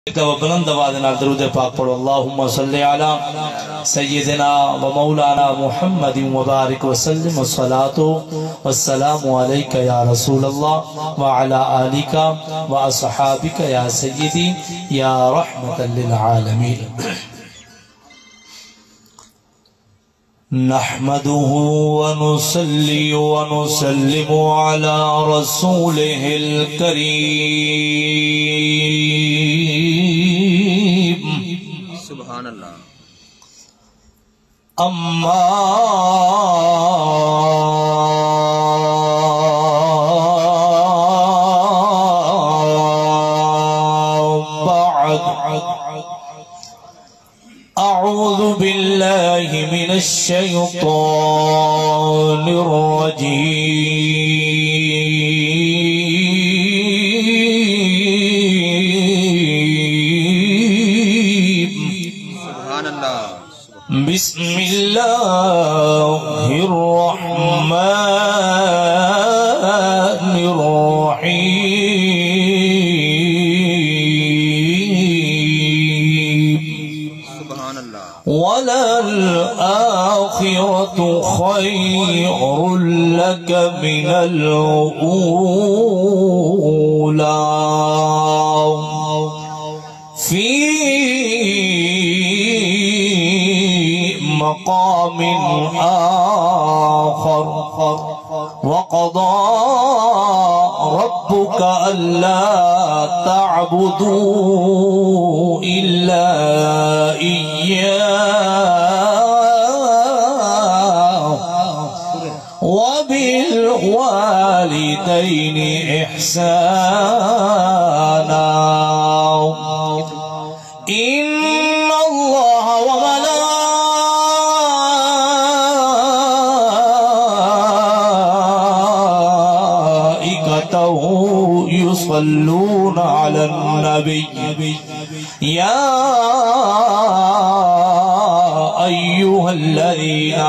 بلند آواز نال درود پاک پڑھو اللہم صلی علی سیدنا و مولانا محمد مبارک وسلم والصلاة والسلام علیکہ یا رسول اللہ وعلی آلکہ و اصحابکہ یا سیدی یا رحمت للعالمین نحمده ونصلي ونسلم على رسوله الكريم سبحان اللہ أما بعد أعوذ بالله من الشيطان الرجيم سبحان اللہ بسم الله الرحمن الرحيم سبحان اللہ وللآخرة خير لك من الأولى في مقام آخر وقضى ربك ألا تعبدوا إلا إياه وبالوالدين إحسانا إن الله وملائكته يصلون على النبي يا أيها الذين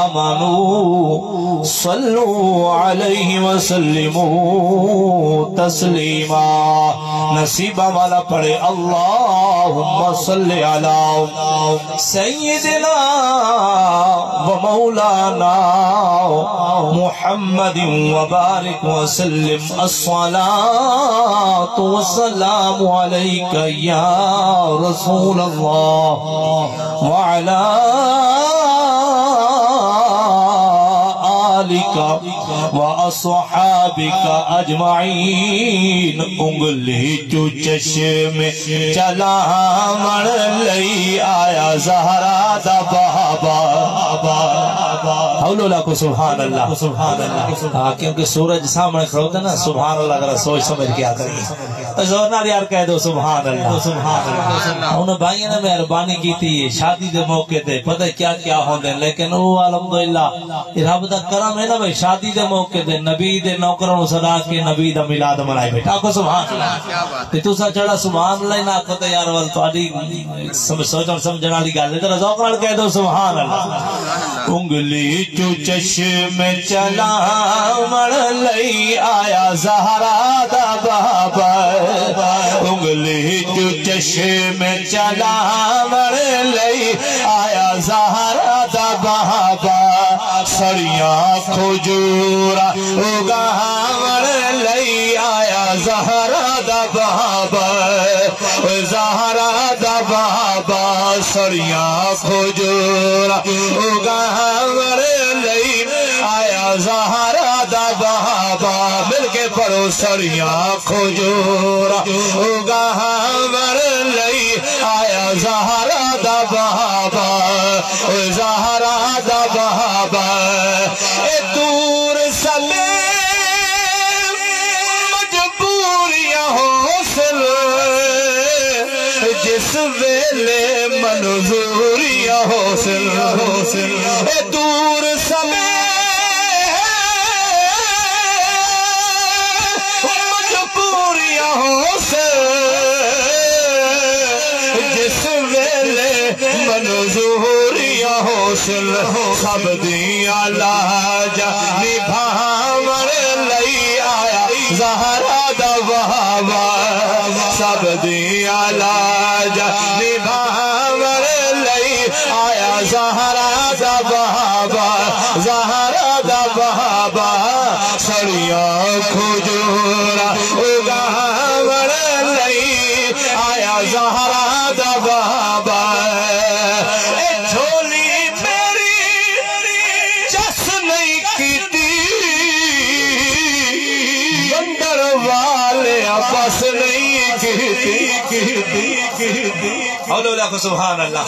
آمنوا صلوا عليه وسلموا تسليما نصیب والا پڑھے اللہم صلی علی سیدنا و مولانا محمد وبارک وسلم الصلاة والسلام علیک یا رسول اللہ وعلا آلک و اصحابک اجمعین انگلی جو چشم چلا مر لئی آیا زہرا دا بابا حول کو سبحان اللہ کیونکہ سورج سامنے کھڑا ہوتا ہے نا سبحان اللہ اگر سوچ سمجھ کے آتا ہے زور نال یار کہہ دو سبحان اللہ انہوں بھائیوں نے مہربانی کی تھی شادی دے موقع تے پتہ کیا کیا ہوندے لیکن وہ الحمدللہ رب دا کرم ہے نا بھائی شادی دے موقع تے نبی دے نوکروں صدا کے نبی دا میلاد منائے بیٹھا کو سبحان اللہ تے تو سا چڑھا سبحان اللہ نہ کہتے یار ول تہاڈی سوچن سمجھن والی گل ہے ذرا ذوق نال کہہ دو سبحان اللہ انگلی چو چشم چلا مر لئی آیا زہرا دا بابا انگلی چو چشم چلا مر لئی آیا زہرا دا بابا سریاں کھجورا اگا مر لئی آیا زہرا دا بابا زہرا دا بابا سریاں کھجورا اگا مر لئی آیا زہرا دا بابا مل کے پڑھو سریاں کھجورا اگا مر لئی آیا زہرا دا بابا زہرا دا بابا اے دور سلے مجبوریاں حوصل جس ویلے منظوریاں حوصل اے دور سلے مجبوریاں حوصل جس ویلے منظوریاں حوصل سب دیاں لاجا نبھاور لئی آیا زہرا دا بابا سب دی سوڑیا لاج نبھاور لئی آیا زہرا دا بابا زہرا دا بابا سڑیا کھجورا اگاور لئی آیا زہرا دا بابا اے جھولی میری چس نہیں کیتی بندر والے بس نہیں سبحان اللہ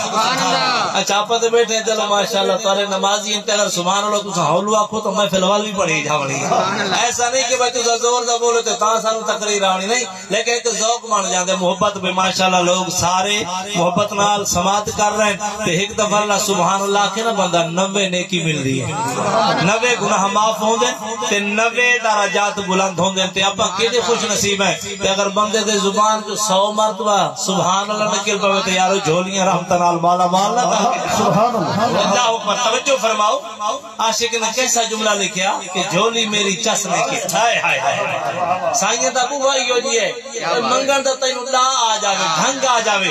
اچھا آپ بیٹھے ہیں چلو ماشاءاللہ تارے نمازی انتے اگر سبحان اللہ تو حولو آکھو تو میں فی الوال بھی پڑھی جا بڑی ایسا نہیں کہ بھائی تو زور دا بولے تو تاں ساروں تقریر آنی نہیں لیکن ایک ذوق مان جاندے محبت پہ ماشاءاللہ لوگ سارے محبت نال سماعت کر رہے ہیں تو ایک دفعہ اللہ سبحان اللہ کے نا بندہ 90 نیکی مل رہی ہے 90 گناہ معاف ہوں دے تے 90 درجات بلند ہوں دے تے ابا کیڑے خوش نصیب ہیں کہ اگر بندے دے زبان کو 100 مرتبہ سبحان اللہ نکل پوے تو یارو جھولیاں رحمت نال مالا مال نہ سبحان اللہ اکبر توجہ فرماؤ عاشق نے کیسا جملہ لکھیا کہ جھولی میری چس نے کی ہائے ہائے ہائے سائیں دا بو وہی ہو جی ہے منگن دا تینوں لا آ جاوے ڈھنگ آ جاوے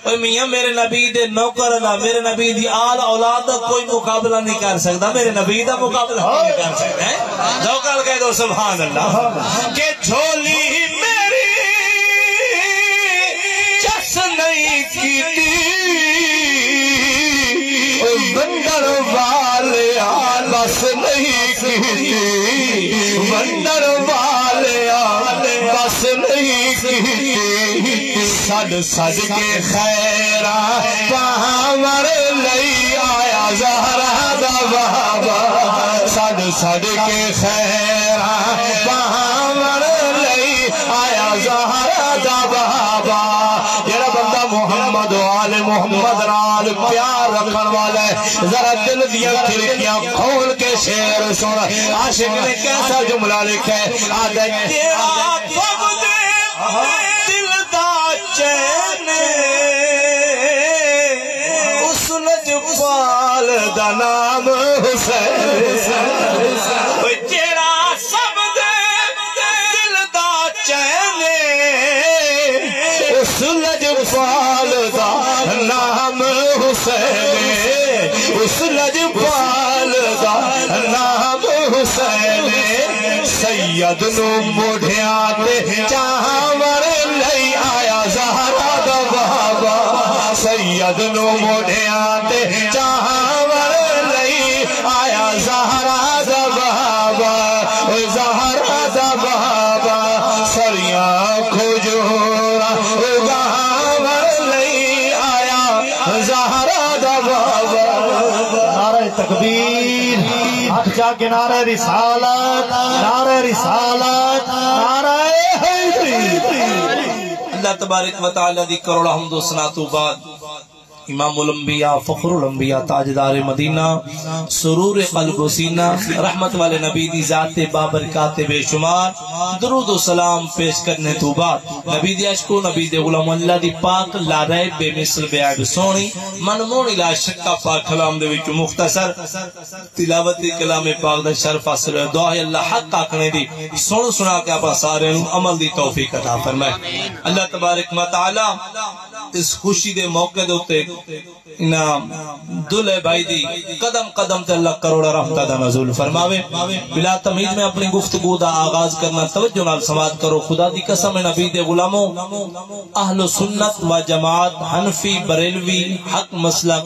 اوے میاں میرے نبی دے نوکر دا میرے نبی دی آل اولاد دا کوئی مقابلہ نہیں کر سکتا میرے نبی دا مقابلہ نہیں کر سکتا ہے ذوقل کہہ دو سبحان اللہ کہ جھولی میری چس نہیں کیتی بندر والے بس نہیں کیتی بندر والے بس نہیں کیتی سد سد کے خیرہ پاور لئی آیا زہرا دا بابا سد سد کے خیرہ پاور لئی آیا زہرا دا بابا جڑا بندہ محمد و آل محمد رال پیار رکھن والا ہے ذرا دل دیا کھڑکیاں کھول کے شعر سن عاشق نے کیسا جملہ لکھا ہے آدھا تیرا فقد دل دا چین اس لجپال دا نام حسین تیرا سب دل دا چین اس لجپال دا نام حسین اس لجپال دا نام حسین سید نو موڑھیاں تے چاور لئی آیا زہرا دا بابا سید نو موڑھیاں تے چاور لئی آیا زہرا دا بابا زہرا دا بابا سریاں کھجورا اگاور لئی آیا زہرا دا بابا نعرہ تکبیر ہاتھ جا کے نعرہ رسالت نعرہ رسالت نعرہ حیدری اللہ تبارک و تعالی دی کروڑا حمد و ثنا تو بعد امام الانبیاء فخر الانبیاء تاجدار مدینہ سرور قلب و سینہ رحمت والے نبی دی ذات بابرکات بے شمار درود و سلام پیش کرنے تو بعد نبی دی عشق و نبی دی غلام اللہ دی پاک لا ریب بے مثل بے عیب سونی منمونی لا شکا پاک کلام دے وچ مختصر تلاوت کلام پاک دا شرف حاصل ہے دعا ہے اللہ حق آکھنے دی سنا کے اپنا سارے عمل دی توفیق عطا فرمائے اللہ تبارک و تعالی اس خوشی دے موقع دے ہوتے دلے بھائی دی قدم قدم تے اللہ کروڑا رحمتہ دا نزول فرماوے بلا تمہید میں اپنی گفتگو دا آغاز کرنا توجہ نال سماعت کرو خدا دی قسم نبی دے غلاموں اہل سنت و جماعت حنفی بریلوی حق مسلک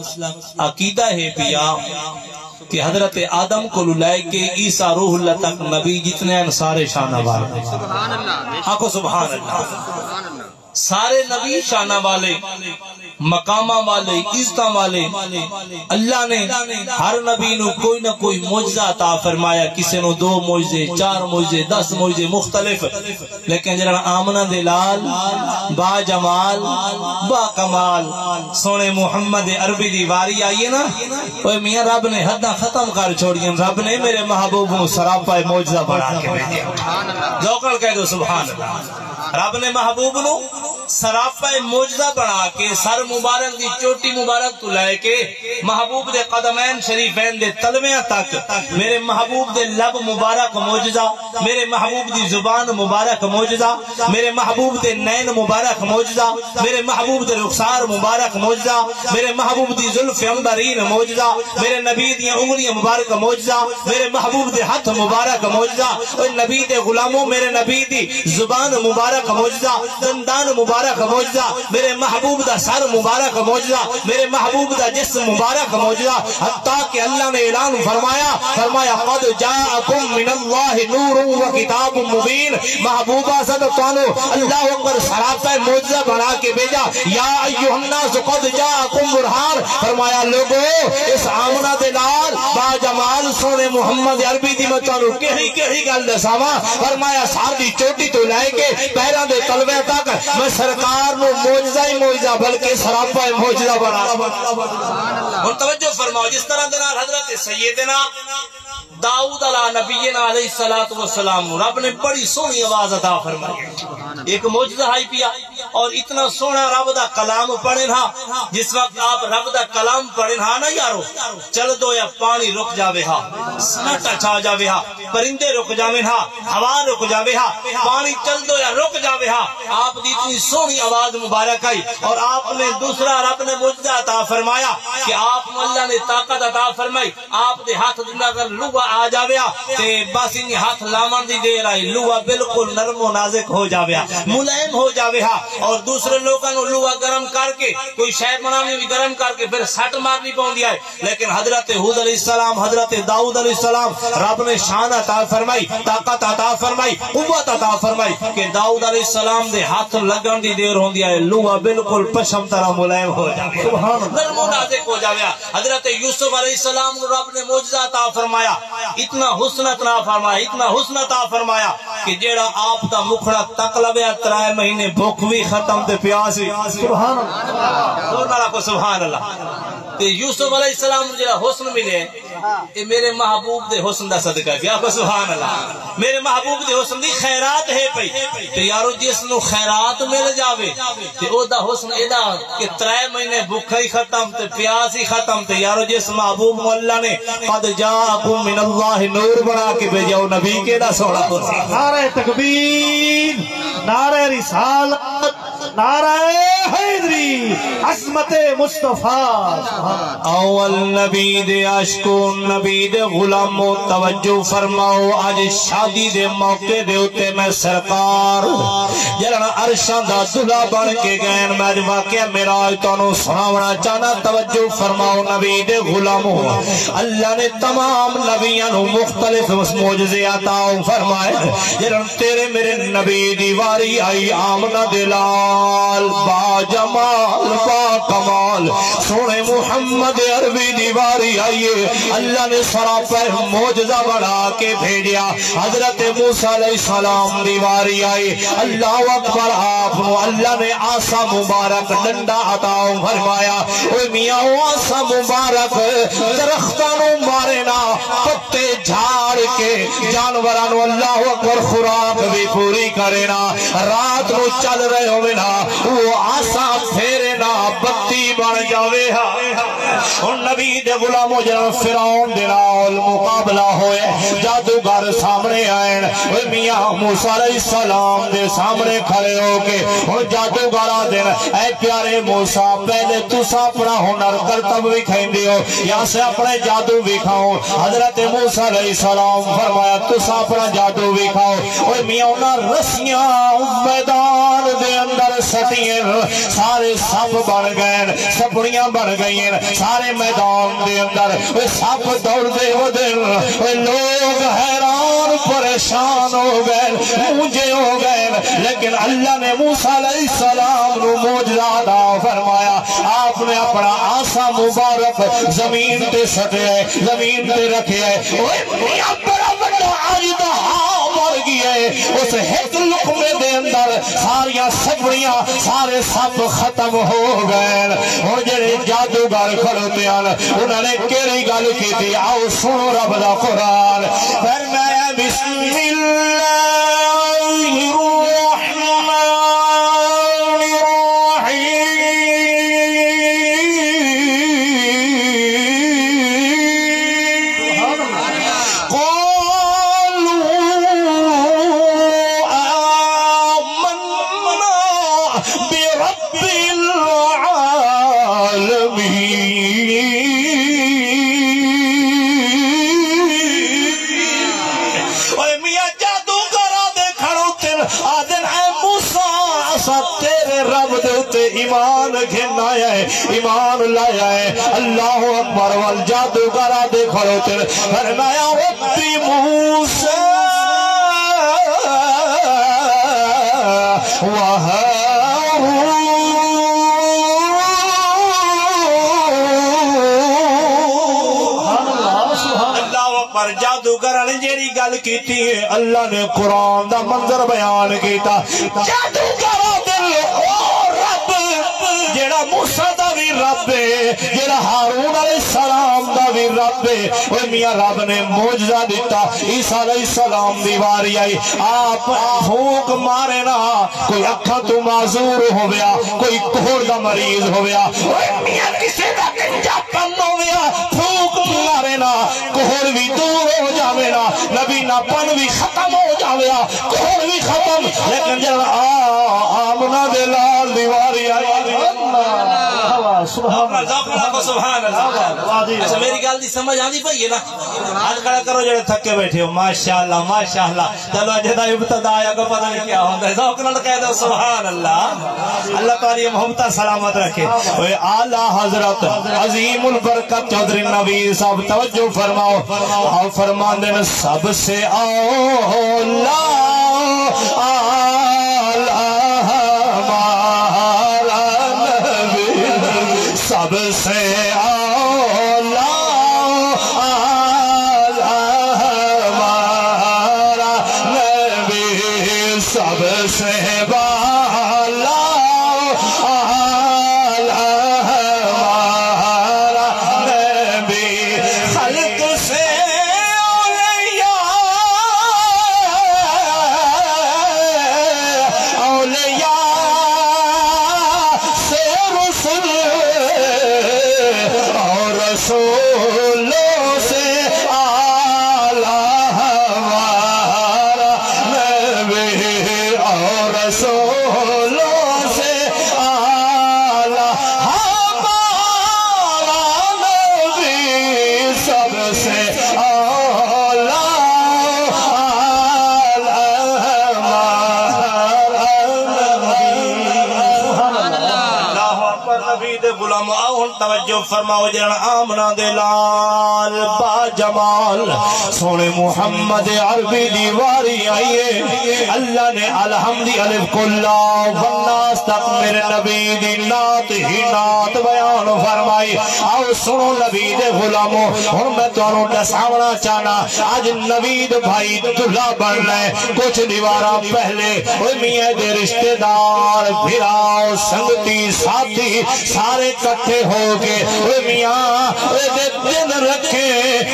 عقیدہ ہے پیا کہ حضرت آدم کو لائے کے عیسیٰ روح اللہ تک نبی جتنے انصار شانہ والے سبحان اللہ آکو سبحان اللہ سارے نبی شانہ والے مقامہ والے عزتہ والے اللہ نے ہر نبی نو کوئی نہ کوئی معجزہ عطا فرمایا کسی نو 2 معجزے 4 معجزے 10 معجزے مختلف لیکن جنہاں آمنہ دلال با جمال با کمال سونے محمد عربی دی واری آئیے نا اوہ میاں رب نے حدہ ختم کر چھوڑیاں رب نے میرے محبوب نو سراپا معجزہ بڑھا کے بھیجیا ذوقل کہہ دو سبحان اللہ رب نے محبوب نو سراپا موجزہ بنا کے سر مبارک دی چوٹی مبارک تو لائے کے محبوب دے قدمین شریفین دے تلویاں تک میرے محبوب دے لب مبارک موجزہ، میرے محبوب دی زبان مبارک موجزہ، میرے محبوب دے نین مبارک موجزہ، میرے محبوب دے رخسار مبارک موجزہ، میرے محبوب دی زلف عنبرین موجزہ، میرے نبی دی انگلیاں مبارک موجزہ، میرے محبوب دے ہاتھ مبارک موجزہ، نبی دے غلاموں میرے نبی دی زبان مبارک موجزہ، دندان مبارک موجزہ، میرے محبوب دا سر مبارک موجزہ، میرے محبوب دا جسم مبارک موجزہ، حتیٰ کہ اللہ نے اعلان فرمایا قد جاءکم من اللہ نور و کتاب مبین، محبوبہ صدقانو اللہ اکبر سراپا موجزہ بنا کے بھیجا، یا ایوہ الناس قد جاءکم برہان، فرمایا لوگو اس آمنہ دلال با جمال سونے محمد عربی دی مطانو کہی گل دساواں، فرمایا سار دی چوٹی تو لائے کے پیران دے تلوے تک میں سرکار نو موجزہ ہی موجزہ بلکہ سراپا موجزہ بنا۔ اور توجہ فرماؤ جس طرح دنال حضرت سیدنا داؤد علیہ نبینا علیہ السلام رب نے بڑی سونی آواز عطا فرمائی، ایک موجزہ ہائی پیا اور اتنا سونا رب دا کلام پڑھیں ہاں، جس وقت آپ رب دا کلام پڑھیں ہاں نا یارو چل دو یا پانی رک جاوے ہاں، سناٹا چھا جاوے ہاں، پرندے رک جاوے ہاں، ہوا رک جاوے ہاں، پانی چل دو یا رک جاوے ہاں، آپ دی اتنی سونی آواز مبارک آئی اور آپ نے دوسرا رب نے موجزہ عطا فرمایا کہ آپ اللہ نے طاقت عطا فرمائی، آپ دے ہاتھ دنیا کر لوہا آ جاویا تے بس انہی ہاتھ لامن دی دیر آئی، لوہا بالکل نرم و نازک ہو جاویا، ملائم ہو جاویا، اور دوسرے لوگوں نے لوہا گرم کر کے کوئی شہر بنانے بھی گرم کر کے پھر سٹ مارنی پاؤں دیا ہے، لیکن حضرت ہود علیہ السلام حضرت داؤد علیہ السلام رب نے شان عطا فرمائی، طاقت عطا فرمائی، قوت عطا فرمائی کہ داؤد علیہ السلام دے ہاتھ لگن دی دیر ہوندی ہے، لوہا بالکل پشم طرح ملائم ہو جاویا، نرم و نازک ہو جاویا۔ حضرت یوسف علیہ السلام نے رب نے معجزہ عطا فرمایا، اتنا حسن عطا فرمایا، اتنا حسن عطا فرمایا کہ جیڑا آپ دا مکھڑا تک لبیا 3 مہینے بھوک بھی ختم تے پیاس بھی، سبحان اللہ، زور نالا کو سبحان اللہ۔ تے یوسف علیہ السلام جیڑا حسن ملے اے میرے محبوب دے حسن دا صدقہ کیا کو سبحان اللہ، میرے محبوب دے حسن دی خیرات ہے پئی تے یارو جس نو خیرات مل جاوے تے او دا حسن ایدا کہ 3 مہینے بھوکا ہی ختم تے پیاس ہی ختم تے یارو جس محبوب اللہ نے قد جاءکم من اللہ نور بنا کے بھیجاؤ نبی کے دا سوڑا نعرہ تکبیر، نعرہ رسالت، نعرہ حیدری، عظمت مصطفیٰ۔ اول نبی دے عاشقوں نبی دے غلاموں توجہ فرماؤ، آج شادی دے موقع دے ہوتے میں سرکار جلنا عرشاں دا دلہا بن کے گئے، میں واقعہ میرا آیتانوں سناونا چاہنا، توجہ فرماؤ نبی دے غلاموں، اللہ نے تمام نبیاں مختلف معجزے عطا فرمائے، جلن تیرے میرے نبی دیواری آئی آمنہ دلال با جمال با کمال سونے محمد عربی دیواری آئیے، اللہ نے سراپا معجزہ بڑھا کے بھیجیا، حضرت موسیٰ علیہ السلام دیواری آئی، اللہ اکبر، آپ اللہ نے آسا مبارک ڈنڈا عطا فرمایا، اوہ میاں آسا مبارک درختانوں مارنا، پتے جھاڑ کے جانورانوں اللہ اکبر خوراک بھی پوری کرنا، رات نو چل رہے ہوئے وہ آسا پھیرے نا بتی بن جاوے ہا، اور نبی دے غلاموں جنہاں فرعون دے نال مقابلہ ہوئے، جادوگر سامنے آئین، وہ میاں موسیٰ علیہ السلام دے سامنے کھڑے ہو کے اور جادوگرہ دن اے پیارے موسیٰ پہلے تُسا اپنا ہنر کرتب بھی کھائیں دیو، یہاں سے اپنے جادو بھی کھاؤں، حضرت موسیٰ علیہ السلام فرمایا تُسا اپنا جادو بھی کھاؤ، اور میاں انہاں رسیاں میدان دے اندر سٹیں، سارے سب بڑھ گئے، سپڑیاں بڑھ گئیں، سارے میدان دے اندر سب دوڑ دے وہ دن، لوگ حیران پریشان ہو گئے، مجھے ہو گئے، لیکن اللہ نے موسیٰ علیہ السلام نو معجزہ عطا فرمایا، آپ نے اپنا آسا مبارک زمین تے سٹے، زمین تے رکھے، میاں بڑا بڑا آجدہ مر گیا ہے، اس ہیت لقمے دے اندر ساریاں سپڑیاں سارے سب ختم ہو گئے، اور جڑے جادوگر کھڑوتے ہیں انہوں نے کیڑی گل کی تھی، آؤ سنو رب دا قرآن، فرمایا بسم اللہ الرحمن ایمان گھن آیا ہے ایمان لایا ہے اللہ اکبر والجادوگر دے کھڑوتے فرمایا ربی موسیٰ جادوگر نے جیڑی گل کیتی ہے اللہ نے قرآن دا منظر بیان کیتا جادوگر دل او رب جیڑا موسیٰ دا بھی رب ہے جیڑا ہارون علیہ السلام دا بھی رب ہے وہ میاں رب نے موجزہ دیتا عیسیٰ علیہ السلام دی واری آئی آپ پھونک مارے نا کوئی اکھا تو معذور ہو گیا کوئی کوہر دا مریض ہو گیا وہ میاں کسی دا کنجا پن ہو گیا پھونک مارے نا کوہر بھی دور ہو جاوے نا نبی نا پن بھی ختم ہو جاوے نا کوہر بھی ختم لیکن جب آمنہ دے لال دیواری آئی سبحان اللہ اچھا میری گل دی سمجھ آندی پئی ہے نا ہاتھ کھڑا کرو جڑے تھکے بیٹھے ہو ماشاءاللہ ماشاءاللہ چلو جدا ابتدا آیا کو پتہ نہیں کیا ہوندا ہے ذوق نال کہہ دو سبحان اللہ اللہ تعالی محبت سلامت رکھے اوے اعلی حضرت عظیم البرکت چودھری نوید صاحب توجہ فرماؤ آپ فرماندے نے سب سے اولا سب سے اولا ہمارا نبی سب سے بالا ہمارا نبی خلق سے اولیاء سے رسل رسولوں سے اعلیٰ ہمارا نبی اور رسولوں سے اعلیٰ ہمارا نبی سب سے اعلیٰ غلام آہن توجہ فرماؤ جرن آمنہ دے لال با جمال سونے محمد عربی دیواری آئیے اللہ نے الحمدی علف کلا والناس تک میرے نبی دی نات ہی نات بیان فرمائی آؤ سنو نبی دے غلاموں اور میں تو انہوں دساونا چاہنا آج نبی بھائی دلہ بڑھ لے کچھ دیوارہ پہلے وہ میاں دے رشتہ دار بھراؤ سنگتی ساتھی سارے کٹھے ہو کے وہ میاں دے دن رکھے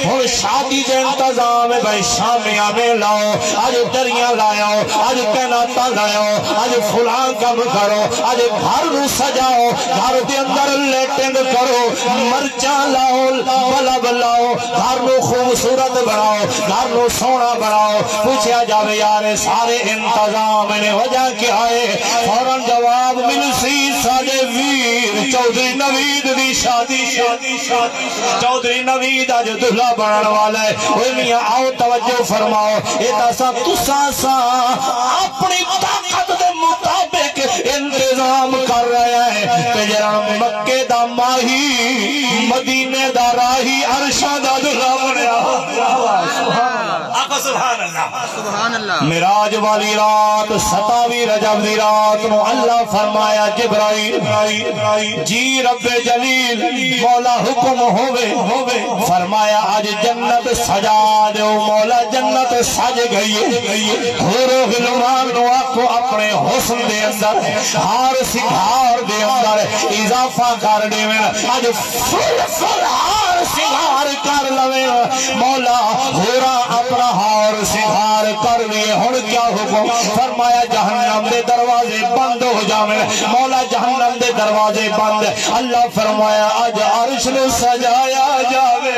اور شادی دے انتظام بھائی شامیاں میں لاؤ آج دریاں لائاؤ آج کہناتا لائاؤ آج فلان کم کرو آج گھر نو سجاؤ گھر دے اندر لیٹنگ کرو مرچاں لاؤ بلب لاؤ گھر نو خوبصورت بناؤ گھر نو سونا بناؤ پوچھا جاوے یار سارے انتظام نے وجہ کیا ہے فوراں جواب مل سی ساڑے ویر چودھری نوید دی شادی چودھری نوید آج دلہ بنانے والا ہے اوہ میاں آؤ توجہ فرماؤ ایتا سا تسا سا اپنی طاقت دے مطابق انتظام کر رہا ہے تجرم مکہ دا ماہی مدینے دا راہی عرشہ دا دلہ بنیا آقا سبحان اللہ سبحان اللہ مراج والی رات 27 رجب دی رات نو اللہ فرمایا جبرائیل جی رب جلیل مولا حکم ہوئے فرمایا آج جنت سجا دو مولا جنت سج گئی حور و غلمان نو آکو اپنے حسن دے اندر ہار سنگھار دے اندر اضافہ کر دے میں آج فل ہار سنگھار کر لوے مولا حورا اپنا ہار سنگھار کر لیے ہن کیا حکم فرمایا جہنم دے دروازے بند ہو جاویں مولا جہنم دے دروازے بند اللہ فرمایا آج عرش نو سجایا جاوے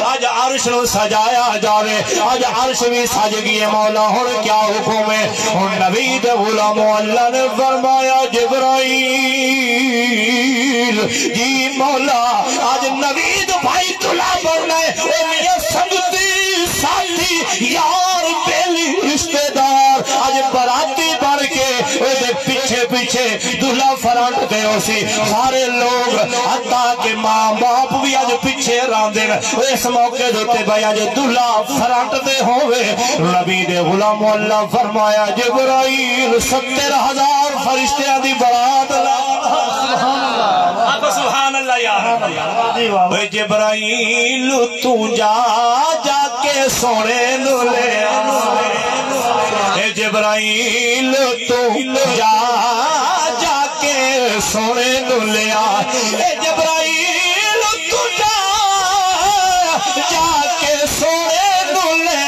آج عرش نو سجایا جاوے آج عرش بھی سج گئی مولا ہن کیا حکم ہے ہن نبی دے غلاموں اللہ نے فرمایا جبرائیل جی مولا آج نبی دے بھائی دلہ بڑھنا ہے اے میاں سنگتی ساتھی یار بیلی رشتہ دار آج براتی بڑھ کے پیچھے پیچھے دلہا فرنٹ تے ہو سی سارے لوگ حتیٰ کہ ماں باپ بھی آج پیچھے راندے اس موقع دوتے بھائی آج دلہا فرنٹ تے ہوئے نبی دے غلام اللہ فرمایا جبرائیل 70,000 فرشتیاں دی برات سبحان اللہ یا اے جبرائیل تو جا جا کے سونے نو لے اے جبرائیل تو جا جا کے سونے نو لے اے جبرائیل تو جا جا کے سونے نو لے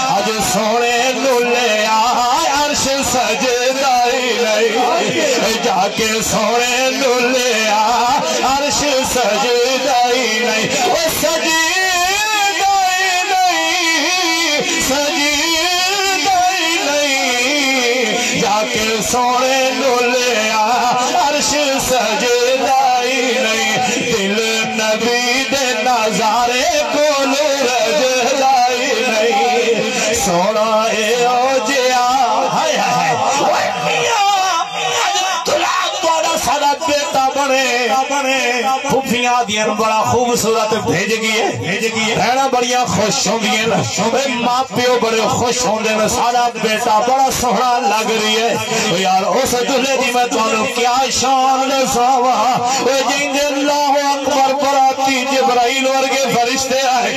آج سونے نو لے عرش سجدائی نہیں جا کے سونے نو لے عرش سجدائی نہیں وہ سجدائی نہیں سجدائی نہیں جا کے سونے نو لے عرش سجدائی نہیں دل نبی دے نظارے کو رجلائی نہیں سونا اے او جیا ہائے ہائے بیٹا بنے پھوپھیاں دیاں بڑا خوبصورت بھیج گئے رہنا بڑیاں خوش ہوں دیئے ماں پیو بڑے خوش ہوں دیئے سارا بیٹا بڑا سونا لگ رہی ہے یار اس دلے دی میں تو کیا شان لساوا جنگ اللہ اکبر براتی جبرائیل ورگے فرشتے آئے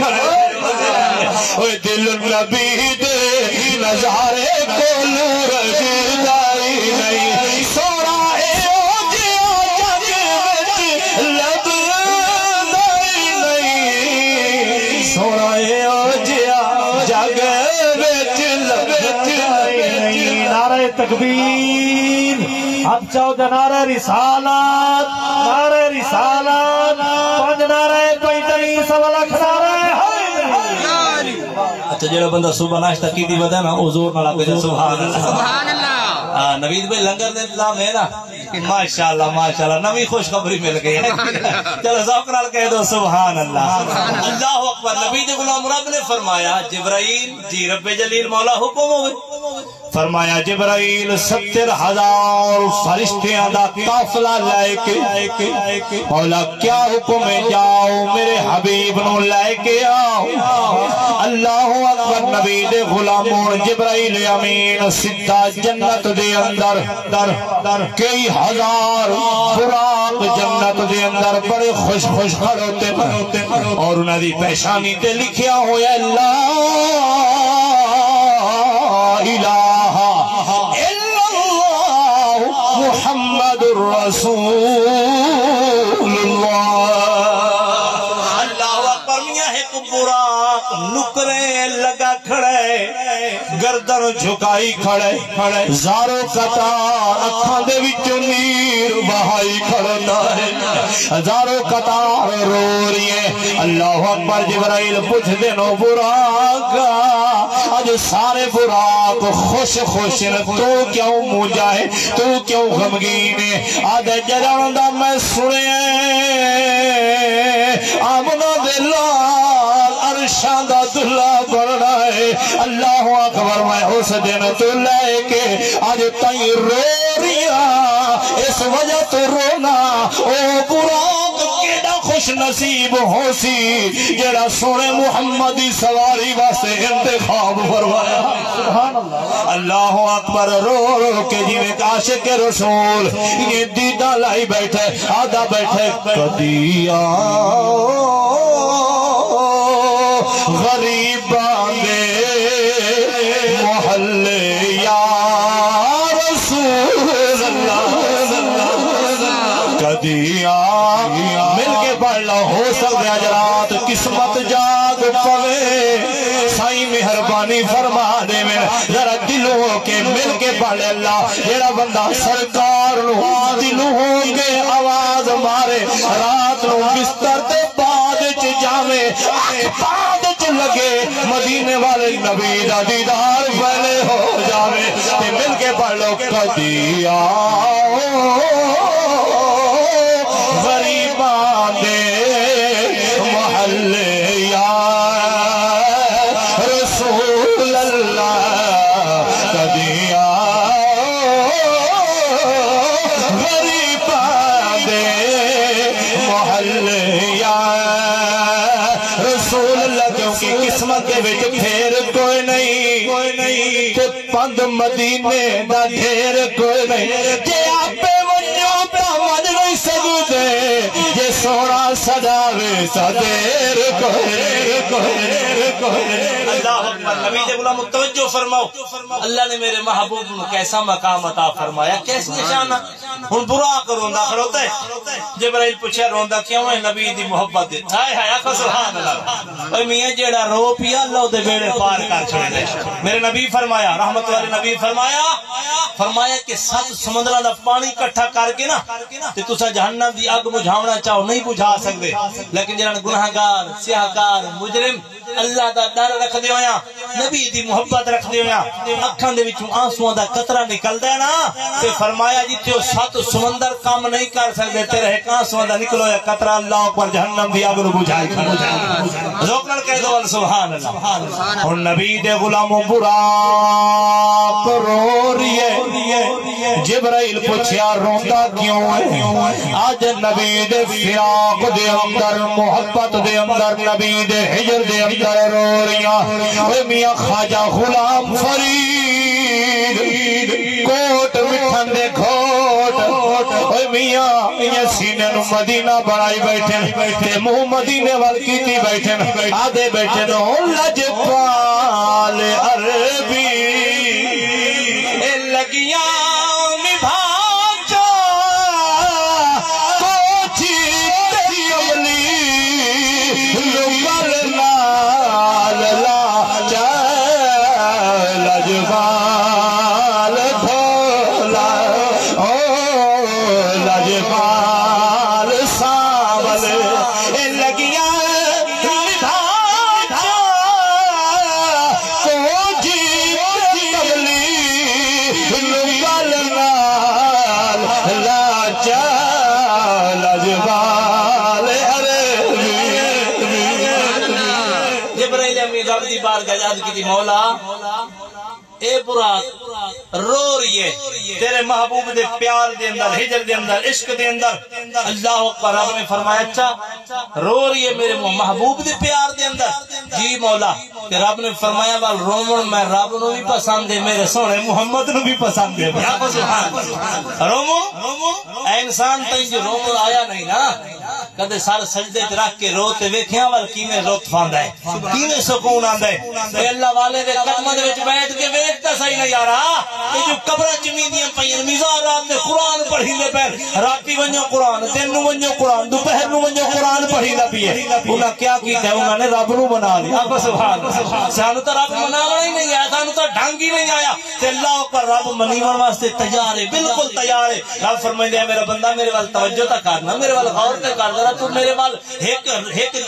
دل نبی دے نظارے کو رجلائی نہیں سونا تکبیر اب چاہو دا نعرہ رسالت پانچ نعرہ پیٹنی سوا لکھ نعرہ اچھا جڑا بندہ صبح ناشتہ کی دی بدا نا حضور نہ لگے سبحان اللہ نوید بھائی لنگر دے انتظام ہے نا ماشاءاللہ نوی خوشخبری مل گئی ہے چلو ذوق نال کہہ دو سبحان اللہ اللہ اکبر نبی دے غلام رب نے فرمایا جبرائیل جی رب جلیل مولا حکم ہوئے فرمایا جبرائیل 70,000 فرشتیاں دا قافلہ لائے کے مولا کیا حکم ہے جاؤ میرے حبیب نو لائے کے آؤ اللہ اکبر نبی دے غلامون جبرائیل امین سدھا جنت دے اندر کئی ہزار براق جنت دے اندر بڑے خوش کھڑوتے اور انہاں دی پیشانی تے لکھیا ہویا اللہ الہ الا اللہ محمد رسول اللہ اللہ اکبر میاں ہے براق نکرے لگا کھڑے گردن جھکائی کھڑے زارو قطار اکھاں دے وچوں نیر بہائی کھڑنا ہے ہزاروں قطار رو رہی ہے اللہ اکبر جبرائیل پوچھ دینو براق آج سارے براق خوش تو کیوں مجھائے تو کیوں غمگین ہے آدھے جلان دا میں سنے آمنہ دلال عرشان دا دلہ بڑھنا ہے اللہ اکبر میں اس دن تو لے کے آج تائیں رو رہا اس وجہ تو رونا او براق کیڑا خوش نصیب ہو سی جیڑا سونے محمدی سواری واسے انتخاب فرمایا اللہ اکبر رو کے جیویں عاشق رسول یہ دیدہ لائی بیٹھے آدھا بیٹھے کدی غریبان دے محلے یا رسول اللہ کدی مل کے پڑھ لو ہو سکتے حضرات قسمت جاگ پوے سائیں مہربانی فرما دے میں ذرا دلوں ہو کے مل کے پڑھ اللہ جیڑا بندہ سرکار نو دلوں ہو کے آواز مارے رات نو بستر دے بعد چ جاوے بعد چ لگے مدینے والے نبی دا دیدار پہلے ہو جاوے تے مل کے پڑھ لو کدی غریبان دے محلے یا رسول اللہ کدی وچ پھیر کوئی نہیں تے پند مدینے دا ڈھیر کوئی نہیں جے آپے ونجو تا ونج نہیں سکدے جے سونا سجاوے تا دیر اللہ اکبر نبی دے غلام توجہ فرماؤ اللہ نے میرے محبوب کو کیسا مقام عطا فرمایا کیسا نشانہ ہن برا کروندا کھڑوتا ہے جبرائیل پوچھا روندا کیوں ہے نبی دی محبت دے ہائے ہائے آخو سبحان اللہ اوے میاں جیڑا رو پیا اللہ دے بیڑے پار کر چھڑے میرے نبی فرمایا رحمت والے نبی فرمایا کہ 7 سمندراں دا پانی اکٹھا کر کے نا تے تساں جہنم دی اگ بجھاونا چاہو نہیں بجھا سکدے لیکن جڑا گناہگار سیاہکار مجرم اللہ دا ڈر رکھ دے ہویا نبی دی محبت رکھ دے ہویا اکھاں دے وچوں آنسواں دا قطرہ نکلدا ہے نا تے فرمایا جتھے 7 سمندر کام نہیں کر سکدے تیرے ایک آنسواں دا نکلو یا قطرہ اللہ اکبر جہنم دی اگ نو بجھائے کھڑا ذوق نال کہہ دو سبحان اللہ اور نبی دے غلاموں براق رو رہی ہے جبرائیل پوچھیا روندا کیوں ہے آج نبی دے فراق دے اندر محبت دے اندر نبی دے ہجر دے اندر رو رہیاں اے میاں خواجہ غلام فرید کوٹ مٹھن دے کھوٹ اے میاں یہ سینے نو مدینہ بنائی بیٹھے تے منہ مدینے وال کیتی بیٹھے آدھے بیٹھے نو لجپال عربی اے لگیاں مولا اے براق رو رہی ہے تیرے محبوب دے پیار دے اندر ہجر دے اندر عشق دے اندر اللہ اکبر رب نے فرمایا اچھا رو رہی ہے میرے محبوب دے پیار دے اندر جی مولا کہ رب نے فرمایا وال رومن میں رب نو بھی پسند ہے میرے سونے محمد نو بھی پسند ہے رومن اے انسان تائیں جو رومن آیا نہیں نا کدے سارے سجدے تے رکھ کے روتے ویکھیاں وال کیویں لطف آندا ہے کیویں سکون آندا ہے اے اللہ والے دے قدماں دے وچ بیٹھ کے ویکھتا صحیح نہیں یارا اے جو قبراں چمیندیاں پئیاں مزارات تے قرآن پڑھیندے پے راتی ونجو قرآن دن نو ونجو قرآن دوپہر نو ونجو قرآن پڑھیندا پیے انہاں کیا کیتا ہے انہاں نے رب نو بنا لیا آکھو سبحان اللہ سانو تو رب مناونا ہی نہیں آیا سانو تو ڈھنگ ہی نہیں آیا تے اللہ پر رب منیون واسطے تیار ہے بالکل تیار ہے رب فرمائے ہے میرا بندہ میرے وال توجہ تا کرنا میرے وال غور تے کر ذرا تو میرے وال ایک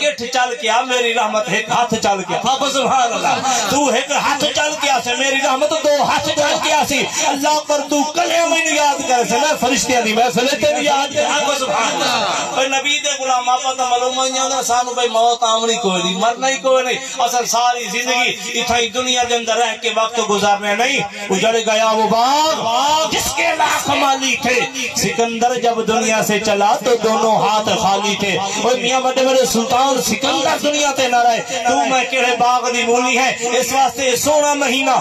گٹھ چل کے آ میری رحمت ایک ہاتھ چل کے آ سبحان اللہ تو ایک ہاتھ چل کے آ سے میری رحمت 2 ہاتھ چل کے آ سی اللہ پر تو کلمہ نہیں یاد کر سے میں فرشتیاں دی محفل تے یاد کر آ سبحان اللہ اے نبی دے غلام آپ دا معلوم نہیں ہوندا سانو بھائی موت آمنی کوئی نہیں مرنا ہی کوئی نہیں اصل ساری زندگی اتھائی دنیا دے اندر رہ کے وقت گزارنے نہیں اجڑ گیا وہ باغ جس کے لاکھ مالی تھے سکندر جب دنیا سے چلا تو دونوں ہاتھ خالی تھے اوے میاں بڑے بڑے سلطان سکندر دنیا تے نہ رہے تو میں کہڑے باغ دی مولی ہے اس واسطے سونا مہینہ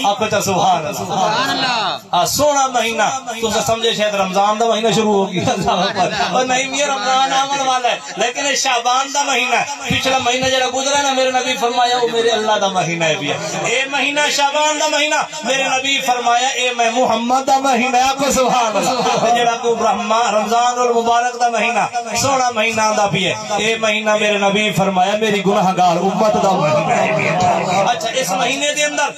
آقا تا سبحان اللہ سونا مہینہ تو سمجھے شاید رمضان دا مہینہ شروع ہوگی اور نہیں میاں رمضان آمن والا ہے لیکن شعبان دا مہینہ ہے پچھلا مہینہ جڑا گزرا نا میرے نبی فرمایا وہ میرے اللہ دا مہینہ ہے بھی اے مہینہ شعبان دا مہینہ میرے نبی فرمایا اے میں محمد دا مہینہ آقا سبحان اللہ جڑا کو رمضان المبارک دا مہینہ سونا مہینہ دا بھی ہے اے مہینہ میرے نبی فرمایا میری گناہگار امت دا مہینہ ہے اچھا اس مہینے دے اندر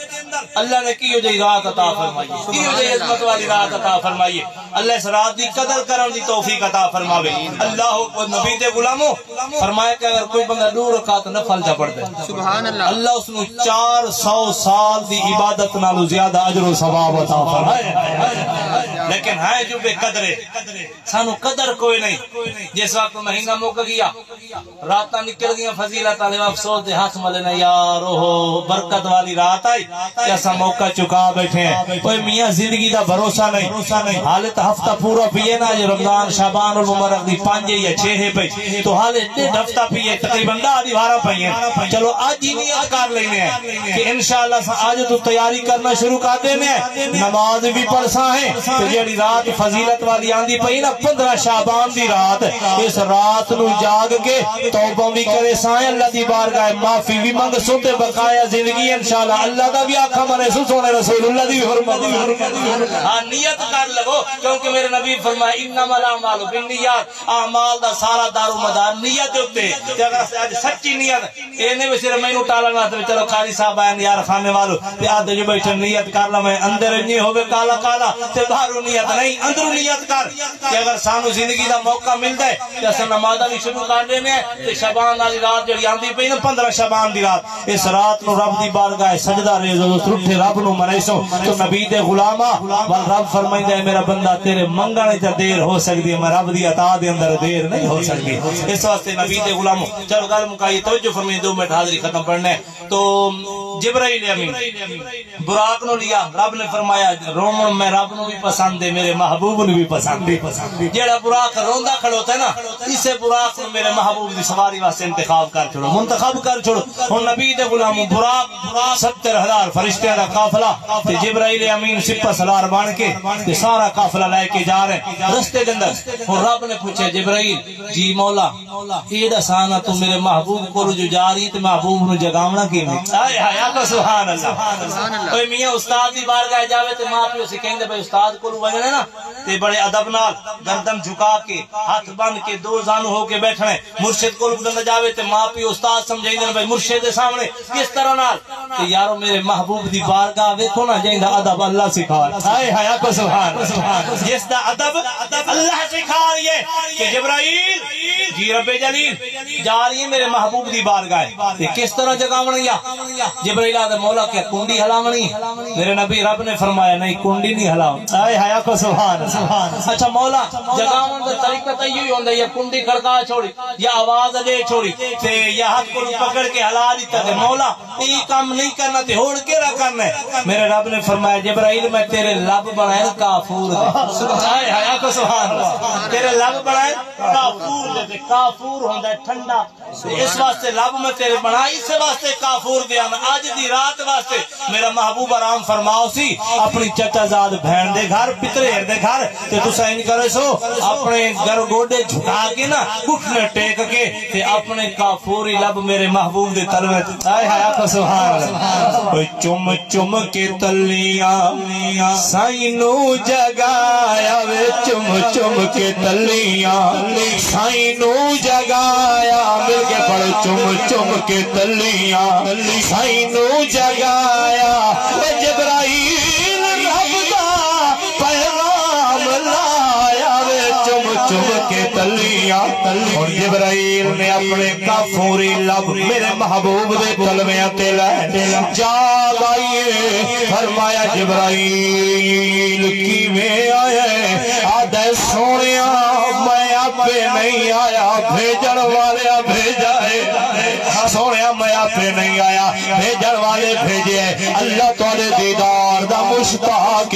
اللہ نے کیوں جی رات عطا فرمائی کیوں جی عظمت والی رات عطا فرمائی اللہ اس رات دی قدر کرن دی توفیق عطا فرماوے اللہ کو نبی دے غلاموں فرمایا کہ اگر کوئی بندہ 2 رکعت نفل جا پڑھ دے سبحان اللہ اللہ اس نو 400 سال دی عبادت نالو زیادہ اجر و ثواب عطا فرمائے لیکن ہے جو بے قدر سانو قدر کوئی نہیں جے اس وقت مہینہ مک گیا رات نکل گیا فضیلت والے افسوس دے ہاتھ ملنا یار اوہ برکت والی رات آئی کہ ایسا موقع چکا بیٹھے ہیں کوئی میاں زندگی دا بھروسہ نہیں حالت ہفتہ پورا پیے نا جو رمضان شعبان المبارک دی 5 یا 6 پہ تو حالت ڈیڑھ ہفتہ پیے تقریباً آدھی 12 پیے چلو آج ہی نیت کر لینے ہیں کہ انشاءاللہ آج تو تیاری کرنا شروع کر دینے ہیں نماز بھی پڑھسا ہے تو جیڑی رات فضیلت والی آندھی پئی نا 15 شعبان دی رات اس رات نو جاگ کے توبہ بھی کرے سائیں اللہ دی بارگاہ معافی بھی منگ سوتے بقایا زندگی انشاءاللہ اللہ دا بھی آنکھا منے سونے رسول اللہ دی حرمت ہاں نیت کر لگو کیونکہ میرے نبی فرمائے انما الاعمال بالنیات اعمال دا سارا دار و مدار نیت دے اوتے تے اگر سچی نیت اینے میں صرف مینوں ٹالنا تے چلو قاری صاحب آئے یار خانے والو تے آدھے جو بیٹھے نیت کر لا میں اندر نہیں ہوے کالا کالا تے باہر نیت نہیں اندر نیت کر کہ اگر سانو زندگی دا موقع ملدا ہے تے اساں نماز بھی شروع کر دینے ہیں تے شعبان والی رات جڑی آندی پئی نا 15 شعبان دی رات اس رات نو رب دی بارگاہ سجدہ ریز اٹھے رب نو منیسو تو نبی دے غلاما ول رب فرمائندا ہے میرا بندہ تیرے منگنے تے دیر ہو سکدی ہے میں رب دی عطا دے اندر دیر نہیں ہو سکدی اس واسطے نبی دے غلامو چلو گل مکائی توجہ فرمائیں 2 منٹ حاضری ختم پڑھنا ہے تو جبرائیل امین براق نو لیا رب نے فرمایا رومن میں رب نو بھی پسند ہے میرے محبوب نو بھی پسند ہے جیڑا براق روندا کھڑوتا ہے نا اسے براق نو میرے محبوب دی سواری واسطے انتخاب کر چھوڑو منتخب کر چھوڑو ہن نبی دے غلاموں براق 70,000 فرشتیاں دا قافلہ تے جبرائیل امین سپہ سالار بن کے تے سارا قافلہ لے کے جا رہے ہیں رستے دے اندر ہن رب نے پوچھا جبرائیل جی مولا اے دسانا تو میرے محبوب کو جو جا رہی تے محبوب نو جگاونا کیویں ہائے ہائے آکھو سبحان اللہ اوے میاں استاد دی بارگاہ جاوے تے ماں پیو سے کہندے بھائی استاد کولو وجنے نا تے بڑے ادب نال گردن جھکا کے ہاتھ بن کے 2 زانو ہو کے بیٹھنے مرشد کولو بندہ جاوے تے ماں پیو استاد سمجھائیندے بھائی مرشد دے سامنے کس طرح نال تے یارو میرے محبوب دی بارگاہ ویکھو نا جیندا ادب اللہ سکھا ہائے ہائے آکھو سبحان جس دا ادب اللہ سکھا رہی ہے کہ جبرائیل جی رب جلیل جا رہی ہے میرے محبوب دی بارگاہ تے کس طرح جگاونا یا جبرائیل آدھے مولا کیا کنڈی ہلاونی میرے نبی رب نے فرمایا نہیں کنڈی نہیں ہلاؤ ہائے ہائے آکھو سبحان اچھا مولا جگاون دا طریقہ تے یہی ہوندا یا کنڈی کھڑکا چھوڑی یا آواز دے چھوڑی تے یا ہاتھ کو پکڑ کے ہلا دیتا تے مولا یہ کام نہیں کرنا تے ہوڑ کے رہ کرنا ہے میرے رب نے فرمایا جبرائیل میں تیرے لب بنائے کافور دے ہائے ہائے آکھو سبحان تیرے لب بنائے کافور دے کافور ہوندا ہے ٹھنڈا اس واسطے لب میں تیرے بنائی اس واسطے کافور دیا آج دی رات واسطے میرا محبوب آرام فرماؤ سی اپنی چچا زاد بہن دے گھر پترے دے گھر تے تسا ان کرے سو اپنے گر گوڈے جھکا کے نا گھٹنے ٹیک کے تے اپنے کافوری لب میرے محبوب دے تلوے ہائے ہائے آقا سبحان اللہ کوئی چم چم کے تلیاں سائنو جگایا وے چم چم کے تلیاں سائنو جگایا مل کے پڑھ چم چم کے تلیاں سائنو جگایا جبرائیل رب دا پیغام لایا وے چم چم کے تلیاں اور جبرائیل نے اپنے کافوری لب میرے محبوب دے تلویاں تے لے جاگ آئیے فرمایا جبرائیل کی میں آئے آدھے سونیا میں آپے نہیں آیا بھیجن والے بھیجا ہے سونیا میں آپے نہیں آیا بھیجن والے بھیجے اللہ تعالی دیدار دا مشتاق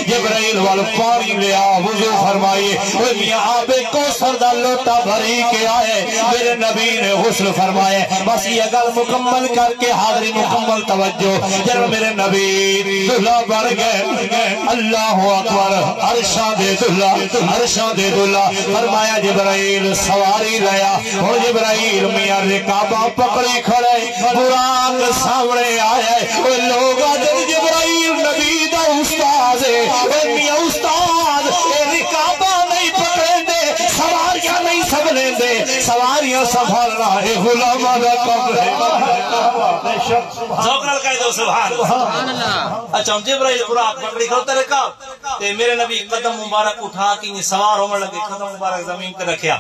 جبرائیل وال پانی لیا وضو فرمائیے وہ میاں آب کوثر دا لوٹا بھری کے آئے میرے نبی نے غسل فرمائے بس یہ گل مکمل کر کے حاضری مکمل توجہ جب میرے نبی دلہ بڑھ گئے اللہ اکبر عرشاں دے دلہ فرمایا جبرائیل سواری لیا اور جبرائیل میاں رکابہ پکڑی کھڑے براق سامنے آئے وہ لوگ آدھر جبرائیل نبی دا استاذ ہے وہ میاں استاذ رکابہ نہیں پکڑیں دے سواریاں نہیں سب لیں دے سواریاں نہ سنبھالنا ہے غلامہ دا کم ہے ذوق نال کہہ دو سبحان اللہ اچھا جبرائیل براق پکڑی کھڑتا رکھا تے میرے نبی قدم مبارک اٹھا کے سوار ہونے لگے قدم مبارک زمین تے رکھیا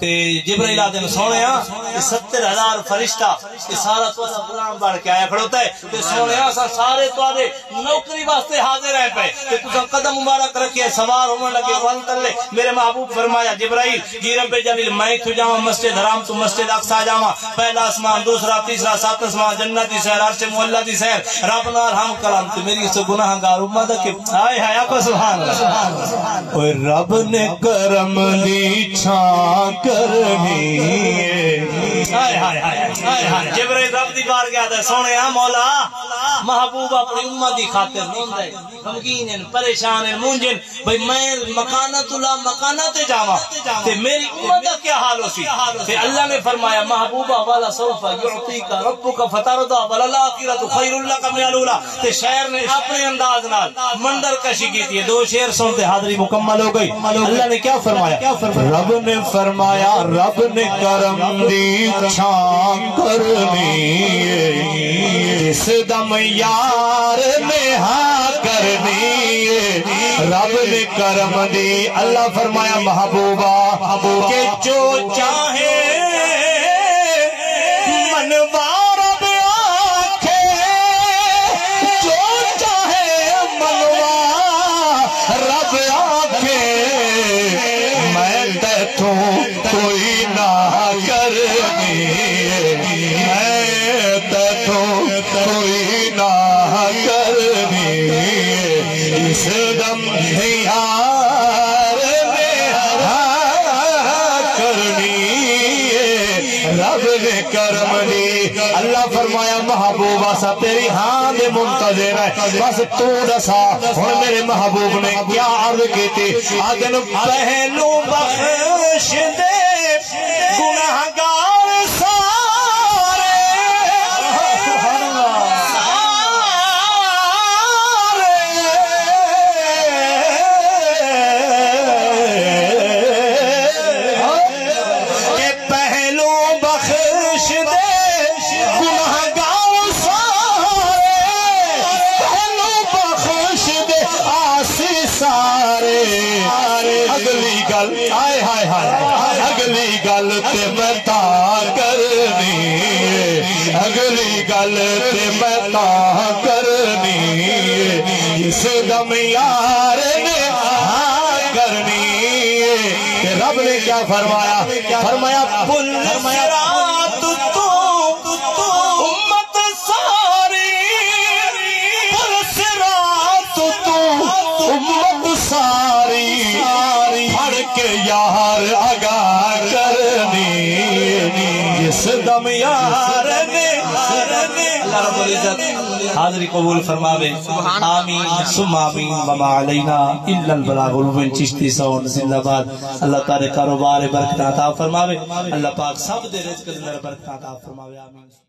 تے جبرائیل آدھے سونیا یہ 70,000 فرشتہ یہ سارا تو غلام بن کے آیا کھڑوتا ہے تے سونیا سارے تواڈے نوکری واسطے حاضر ہے پے تے تساں قدم مبارک رکھے سوار ہونے لگے ول تلے میرے محبوب فرمایا جبرائیل جی رب جلیل میں تو جاواں مسجد حرام تو مسجد اقصی جاواں پہلا آسمان دوسرا تیسرا سات آسمان جنت دی سیر عرش معلی دی سیر رب نال ہم کلام تے میری اس گناہگار امت کے ہائے ہائے آپ سبحان اللہ اوے رب نے کرم دی چھاں کرنی ہائے ہائے ہائے ہائے جبرائیل رب دی بارگاہ تے سونیا مولا محبوب اپنی امت دی خاطر روندا ہے غمگین ہیں پریشان ہیں مونجن بھئی میں مکانت اللہ مکانت جاواں تے میری امت دا کیا حال ہو سی تے اللہ نے فرمایا محبوبہ والا سوف یعطیک ربک فترضا وللآخرۃ خیر لک من الاولی تے شاعر نے اپنے انداز نال منظر کشی کی تھی دو شعر سنتے حاضری مکمل ہو گئی اللہ نے کیا فرمایا رب نے فرمایا رب نے کرم دی چھاں کرنی اس دم یار نے ہاں کرنی رب نے کرم دی اللہ فرمایا محبوبہ کہ جو چاہے منوار اب آنکھے جو چاہے منوار رب آنکھے میں تیتوں کوئی نہ کرنی میں تیتوں کوئی نہ کرنی اس دم یار نے کرنی رب نے کرم دی اللہ فرمایا محبوبہ سا تیری ہاں دے منتظر ہے بس تو دسا ہن میرے محبوب نے کیا عرض کی تھی آدن پہلو بخش دے گناہگار سارے کہ پہلو بخش دے گناہگار سارے پہلو بخش دے آسی سارے اگلی گل آئے ہائے ہائے اگلی گل تے میں تا کرنی اگلی گل تے میں تا کرنی اس دم یار نے ہاں کرنی کہ رب نے کیا فرمایا فرمایا پل صراط تو امت ساری پل صراط تو امت ساری پھڑ کے یار آگاہ کرنی اس دم یار نے اللہ رب العزت حاضری قبول فرماوے آمین ثم آمین وما علینا الا البلاغ المبین چشتی سون زندہ باد اللہ تعالی کاروبار برکت عطا فرماوے اللہ پاک سب دے رزق اندر برکت عطا فرماوے آمین